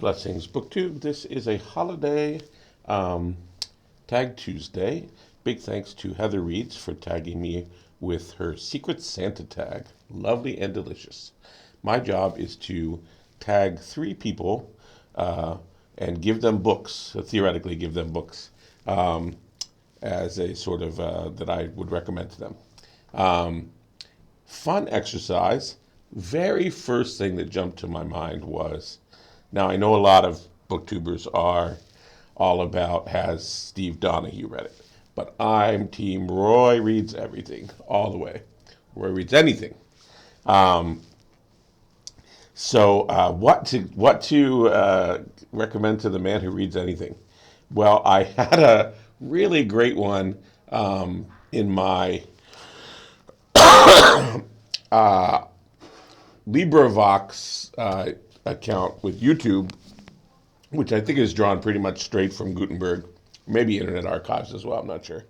Blessings BookTube. This is a holiday Tag Tuesday. Big thanks to Heather Reeds for tagging me with her Secret Santa tag. Lovely and delicious. My job is to tag 3 people and give them books, theoretically give them books as a sort of that I would recommend to them. Fun exercise. Very first thing that jumped to my mind was, now I know a lot of booktubers are all about, has Steve Donahue read it? But I'm team Roy reads everything, all the way. Roy reads anything. What to recommend to the man who reads anything? Well, I had a really great one in my LibriVox account with YouTube, which I think is drawn pretty much straight from Gutenberg, maybe Internet Archives as well, I'm not sure.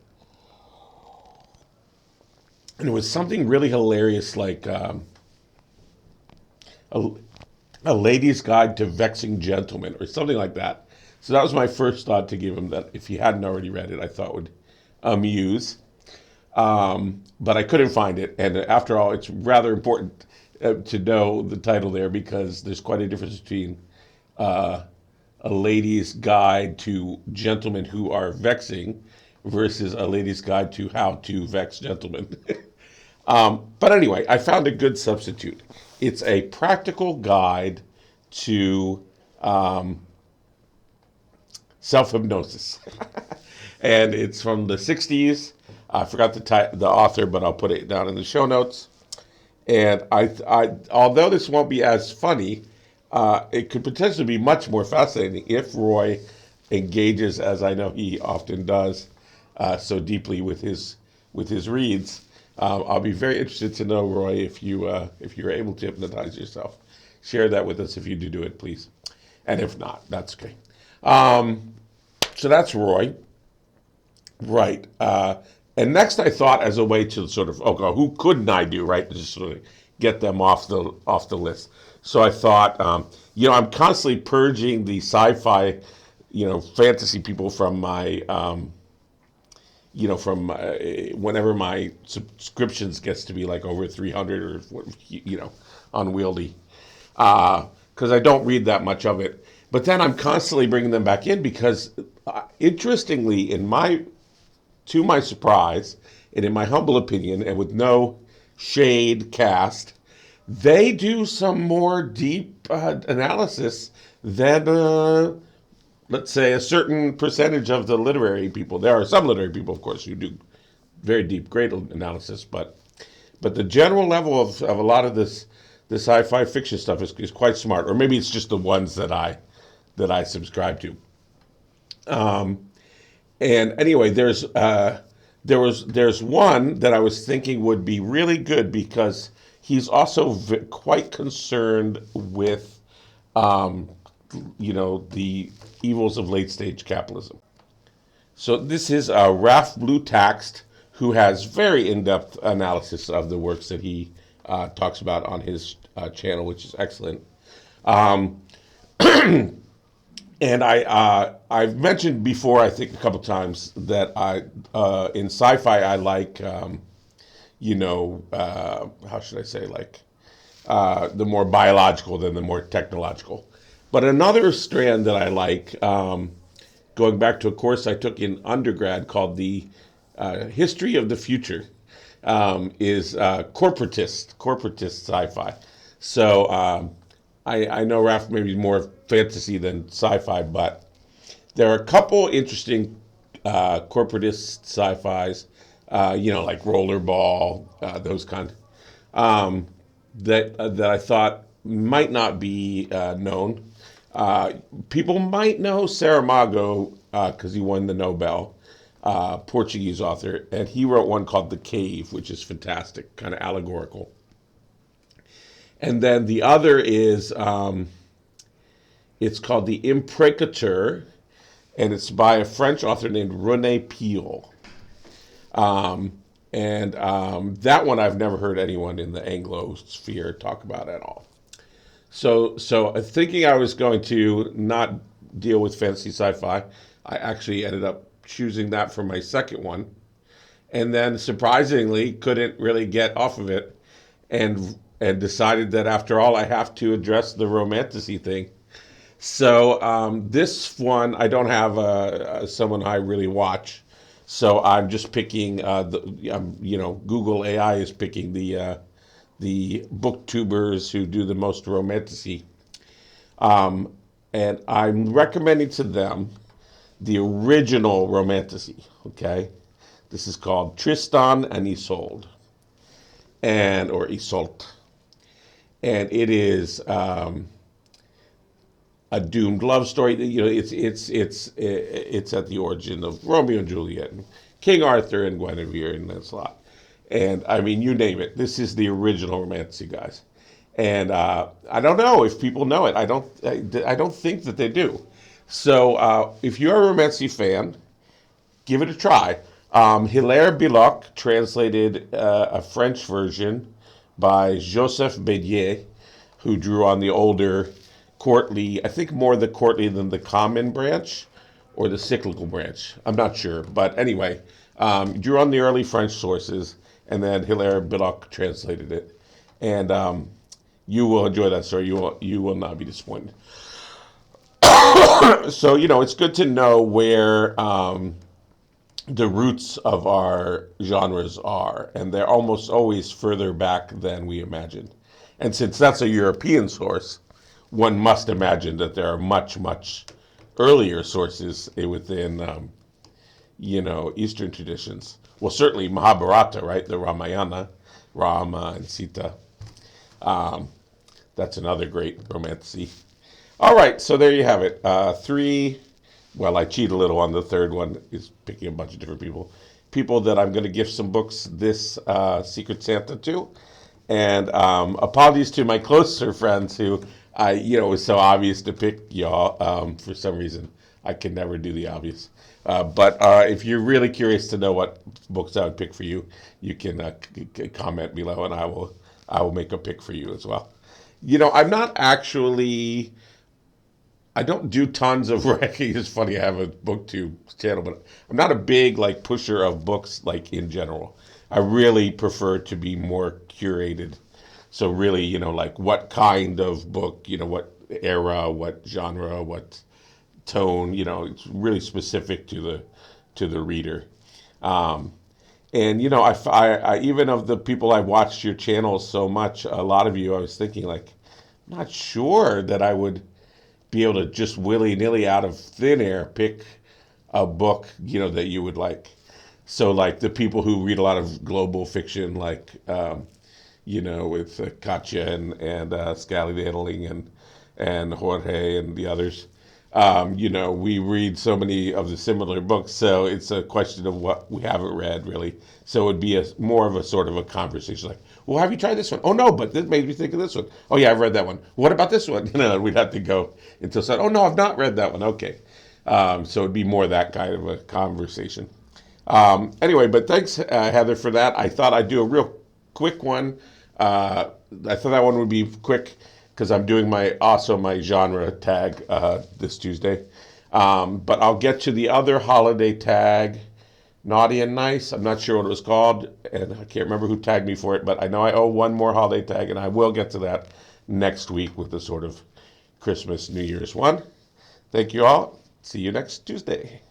And it was something really hilarious like a lady's guide to vexing gentlemen or something like that. So that was my first thought to give him, that if he hadn't already read it, I thought would amuse. But I couldn't find it. And after all, it's rather important to know the title there, because there's quite a difference between a lady's guide to gentlemen who are vexing versus a lady's guide to how to vex gentlemen. But anyway, I found a good substitute. It's a practical guide to self-hypnosis. And it's from the 60s. I forgot the author, but I'll put it down in the show notes. And I although this won't be as funny, it could potentially be much more fascinating if Roy engages, as I know he often does, so deeply with his reads. I'll be very interested to know, Roy, if you're able to hypnotize yourself. Share that with us if you do it, please. And if not, that's okay. So that's Roy. Right. And next I thought, as a way to sort of, okay, who couldn't I do, right? To just sort of get them off the list. So I thought, I'm constantly purging the sci-fi, fantasy people from my, whenever my subscriptions gets to be like over 300 or, unwieldy, because I don't read that much of it. But then I'm constantly bringing them back in because, interestingly, to my surprise, and in my humble opinion, and with no shade cast, they do some more deep analysis than, let's say, a certain percentage of the literary people. There are some literary people, of course, who do very deep, great analysis, but the general level of a lot of the sci-fi fiction stuff is quite smart, or maybe it's just the ones that I subscribe to. And anyway, there's one that I was thinking would be really good because he's also quite concerned with, the evils of late stage capitalism. So this is Ralph Blue Taxt, who has very in-depth analysis of the works that he talks about on his channel, which is excellent. And I've mentioned before, I think a couple times, that in sci-fi I like, how should I say, like the more biological than the more technological. But another strand that I like, going back to a course I took in undergrad called the History of the Future, is corporatist sci-fi. So I know Raph maybe more fantasy than sci-fi, but there are a couple interesting corporatist sci-fis, like Rollerball, those kind, that I thought might not be known. People might know Saramago because he won the Nobel, Portuguese author, and he wrote one called The Cave, which is fantastic, kind of allegorical. And then the other is, it's called the Imprecateur, and it's by a French author named Rene. That one I've never heard anyone in the Anglo sphere talk about at all. So thinking I was going to not deal with fantasy sci-fi, I actually ended up choosing that for my second one, and then surprisingly couldn't really get off of it, and decided that after all I have to address the romantasy thing. So this one I don't have someone I really watch, so I'm just picking Google AI is picking the booktubers who do the most romantasy, um, and I'm recommending to them the original romantasy. Okay, this is called Tristan and Iseult, and or Iseult, and it is a doomed love story. It's at the origin of Romeo and Juliet, and King Arthur and Guinevere and Lancelot, and I mean you name it. This is the original romantasy, guys. And I don't know if people know it. I don't think that they do. So if you're a romantasy fan, give it a try. Hilaire Belloc translated a French version by Joseph Bedier, who drew on the older courtly, I think more the courtly than the common branch or the cyclical branch. I'm not sure. But anyway, drew on the early French sources, and then Hilaire Belloc translated it. And you will enjoy that story. You will not be disappointed. So, it's good to know where the roots of our genres are, and they're almost always further back than we imagine. And since that's a European source, one must imagine that there are much, much earlier sources within, Eastern traditions. Well, certainly Mahabharata, right? The Ramayana, Rama and Sita. Um, that's another great romantasy. All right, so there you have it. Three. Well, I cheat a little on the third one. Is picking a bunch of different people. People that I'm going to gift some books this Secret Santa to. And apologies to my closer friends who, it was so obvious to pick y'all. For some reason, I can never do the obvious. But if you're really curious to know what books I would pick for you, you can comment below, and I will make a pick for you as well. I'm not actually. I don't do tons of writing. It's funny, I have a booktube channel, but I'm not a big pusher of books in general. I really prefer to be more curated. So really, what kind of book, what era, what genre, what tone, it's really specific to the reader. Um, and I even of the people I watched your channel so much, a lot of you, I was thinking I'm not sure that I would be able to just willy nilly out of thin air pick a book that you would like. So the people who read a lot of global fiction, with Katya and Scally the Handling and Jorge and the others. We read so many of the similar books, so it's a question of what we haven't read, really. So it would be more of a sort of a conversation, well, have you tried this one? Oh, no, but this made me think of this one. Oh, yeah, I've read that one. What about this one? We'd have to go until said, oh, no, I've not read that one. Okay. So it'd be more that kind of a conversation. Anyway, but thanks, Heather, for that. I thought I'd do a real quick one. I thought that one would be quick because I'm doing my genre tag this Tuesday. But I'll get to the other holiday tag, Naughty and Nice. I'm not sure what it was called, and I can't remember who tagged me for it, but I know I owe one more holiday tag, and I will get to that next week with the sort of Christmas, New Year's one. Thank you all. See you next Tuesday.